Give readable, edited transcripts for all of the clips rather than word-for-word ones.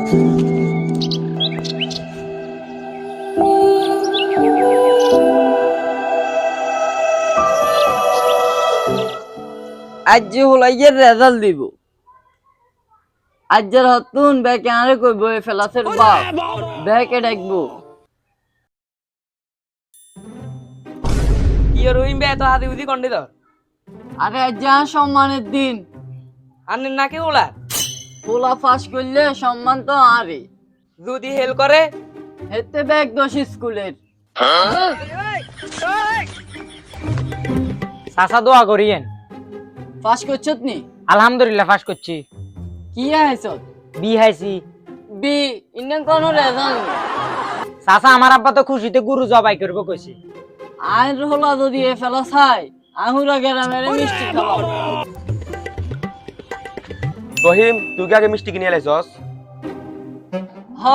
আজ যে হলাইয়ের রেজাল্ট দিব আজ যার হতুন ব্যাকে আরে কইব এ ফেলাসের বাপ ব্যাকে ডাকবো কি রহিম বে তো হাতে উদি কন্ডে তো আরে আজ যা সম্মানের দিন আন্নের নাকে ওলা পোলা ফাঁস করলে সম্মান তো আরে যদি হেল করে হেতে ব্যাগ দোষ স্কুলের চাচা দোয়া করিয়েন। ফাঁস করছত নি আলহামদুলিল্লাহ পাস করছি। কি আইছত বি হাইছি। বি ইন্ডিয়ান কোন রেজাল্ট চাচা আমার আব্বা তো খুশিতে গুরু জবাই করবো কইছে। আইন হলা যদি এ ফেলা চাই আহুরা গ্রামের মিষ্টি খাওয়া রহিম তুই কি আগে মিষ্টি কিনে এলাইছস? হ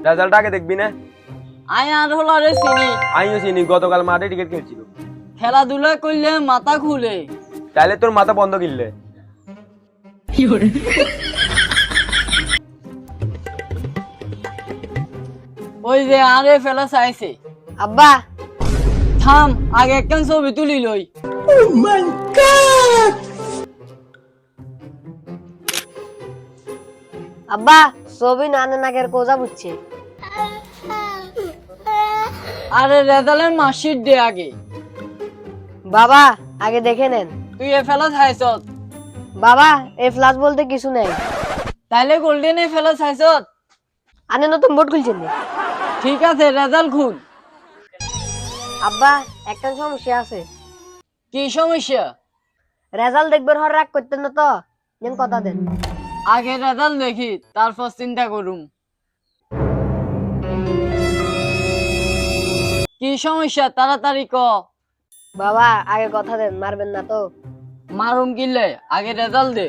রেজাল্ট আগে দেখবি না? আই আর হলা রে চিনি আমিও চিনি, গতকাল মাঠে টিকিট কিনছিল। খেলাধুলা করলে মাথা খুলে তাইলে তোর মাথা বন্ধ কিনলে। ওই যে আরে ফেলা চাইছে আব্বা থাম আগে একখান ছবি তুলি লই আব্বা ছবি নানে নাকের কোজা বুঝছে। আরে রেজাল্টের মার্কশিট দে আগে বাবা আগে দেখে নেন। তুই এ ফেলা চাইছত বাবা এই ফ্লাশ বলতে কিছু নেই। তাইলে গোল্ডেন এ ফেলা চাইছত আনে নতুন বোর্ড খুলছেন না। ঠিক আছে রেজাল্ট খুল আব্বা একটা সমস্যা আছে। কি সমস্যা রেজাল্ট দেখবার হর রাগ করতেন না তো, যেন কথা দেন। আগে রেজাল্ট দেখি তারপর চিন্তা করুম কি সমস্যা তাড়াতাড়ি ক বাবা আগে কথা দেন, মারবেন না তো। মারুম কিনলে আগে রেজাল্ট দে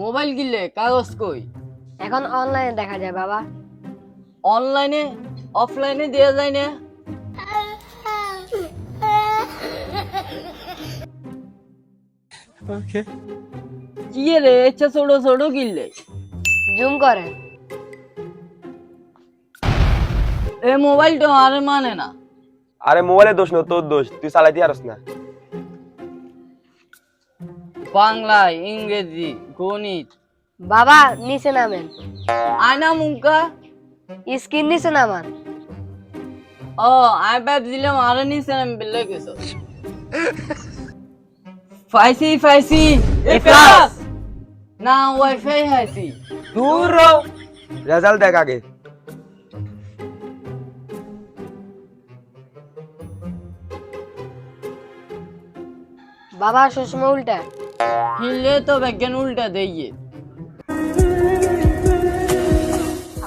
মোবাইল কিনলে কাগজ কই এখন অনলাইনে দেখা যায় বাবা। অনলাইনে অফলাইনে দেয়া যায় না কি রে ইচ্ছা ছোট ছোট কিনলে জুম করেন। এ মোবাইলটা আর মানে না আরে মোবাইলের দোষ না, তোর দোষ, তুই চালাইতে পারস না। বাংলা ইংরেজি গণিত বাবা নিচে নামেন, আয়না মুঙ্কা স্ক্রিন নিচে নামান। ও আই ব্যাপ দিলাম আর নিছে আমি বেলে গেছো ফাইসি এ প্লাস না ওয়াইফাই হাইছি দূর রেজাল্ট দেখ আগে। বাবা সবসময় উল্টা। হিললে তো বিজ্ঞান উল্টা দেইয়ে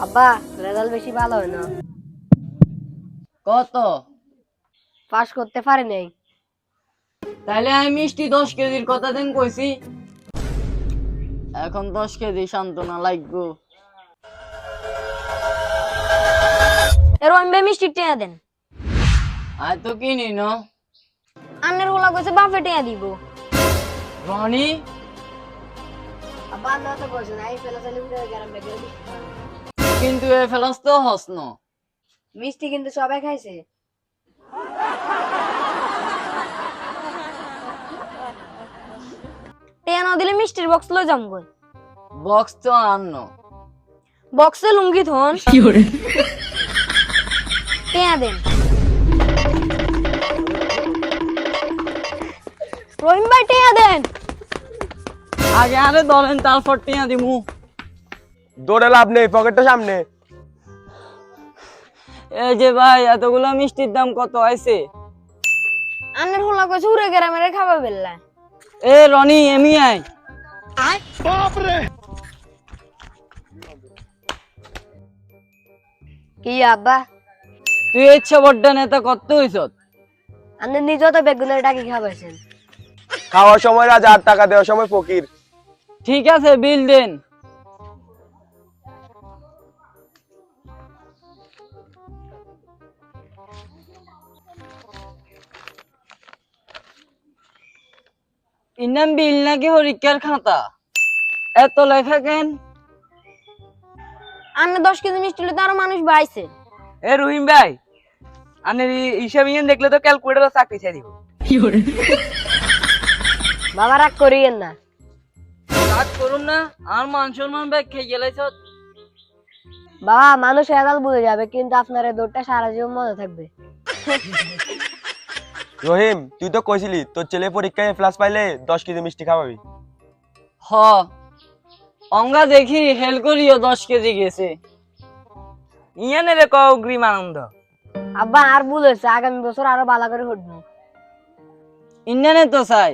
আব্বা রেজাল্ট বেশি ভালো হয় না, কত পাস করতে পারে নাই। তাহলে আমি মিষ্টি 10 কেজির কথা দিন কইছি এখন 10 কেজি সান্ত্বনা লাগবো এর আমি মিষ্টি টেয়া দেন। আর তো কিনি ন আন্নের হোলা কইছে বাপে টেয়া দিব। রনি আব্বা না তো বলছেন আই ফেলা চালি উড়ে গেলাম বেগের কিন্তু এ ফেলাস তো হসন মিষ্টি কিন্তু সবাই খাইছে। টেয়া না দিলে মিষ্টির বক্স লই যাম গই। বক্স তো আন্ন বক্সে লুঙ্গি থন টেয়া দেন। রহিম ভাই টেয়া দেন। আগে আরে ধরেন তারপর টিয়া দিমু দৌড়ে লাভ নেই, পকেটটা সামনে। এই যে ভাই এতগুলা মিষ্টির দাম কত আইছে আন্নের হোলা কইছে উড়ে গ্রামের খাবা বেল্লা। এ রনি এমি আই কি আব্বা তুই ইচ্ছা বড্ড নেতা কত হইছত আপনি নিজেও তো বেগুনের ডাকি খাবাইছেন। খাওয়ার সময় রাজা আর টাকা দেওয়ার সময় ফকির। ঠিক আছে বিল দেন ইনাম বিল নাকি হরিকার খাতা এত লেখা কেন আন্নে 10 কেজি মিষ্টি হলে তো আরো মানুষ বাইছে। এ রহিম ভাই আনের হিসাব ইয়েন দেখলে তো ক্যালকুলেটর চাকরি ছেড়ে দিব। বাবা রাগ করিয়েন না। কাজ করুন না, আর মান সম্মান ব্যাগ খেয়ে গেলেছ। বাবা মানুষ রেজাল্ট বুঝে যাবে, কিন্তু আপনার এই দৌড়টা সারা জীবন মনে থাকবে। রহিম তুই তো কইছিলি তোর ছেলে পরীক্ষায় প্লাস পাইলে 10 কেজি মিষ্টি খাওয়াবি। হ অঙ্গা দেখি হেল করিও 10 কেজি গেছে। ইয়ানে রে কও গ্রিম আনন্দ। আব্বা আর ভুল হয়েছে, আগামী বছর আরো ভালো করে উঠবো। ইন্ডিয়ানে তো চাই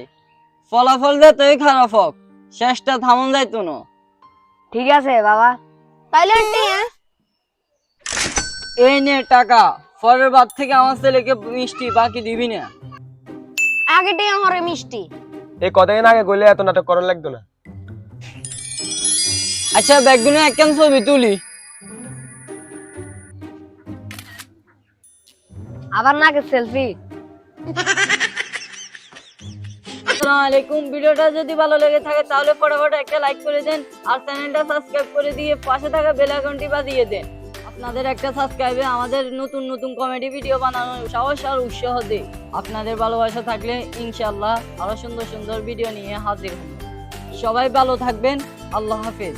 ফলাফল যতই খারাপ হোক শেষটা থামন যাইতো না। ঠিক আছে বাবা। তাইলে আন্টি হ্যাঁ এই নে টাকা, পরের বার থেকে আমার ছেলেকে মিষ্টি বাকি দিবি না। আগে টিয়া হরে মিষ্টি। এই কতদিন আগে কইলে এত নাটক করার লাগতো না। আচ্ছা ব্যাগগুলো একখান ছবি তুলি। আবার নাকি সেলফি? আসসালামু আলাইকুম। ভিডিওটা যদি ভালো লেগে থাকে তাহলে ফটাফট একটা লাইক করে দেন আর চ্যানেলটা সাবস্ক্রাইব করে দিয়ে পাশে থাকা বেল আইকনটি বাজিয়ে দেন। আপনাদের একটা সাবস্ক্রাইবে আমাদের নতুন নতুন কমেডি ভিডিও বানানোর সাহস আর উৎসাহ দেয়। আপনাদের ভালোবাসা থাকলে ইনশাআল্লাহ আরো সুন্দর সুন্দর ভিডিও নিয়ে হাজির হব। সবাই ভালো থাকবেন। আল্লাহ হাফেজ।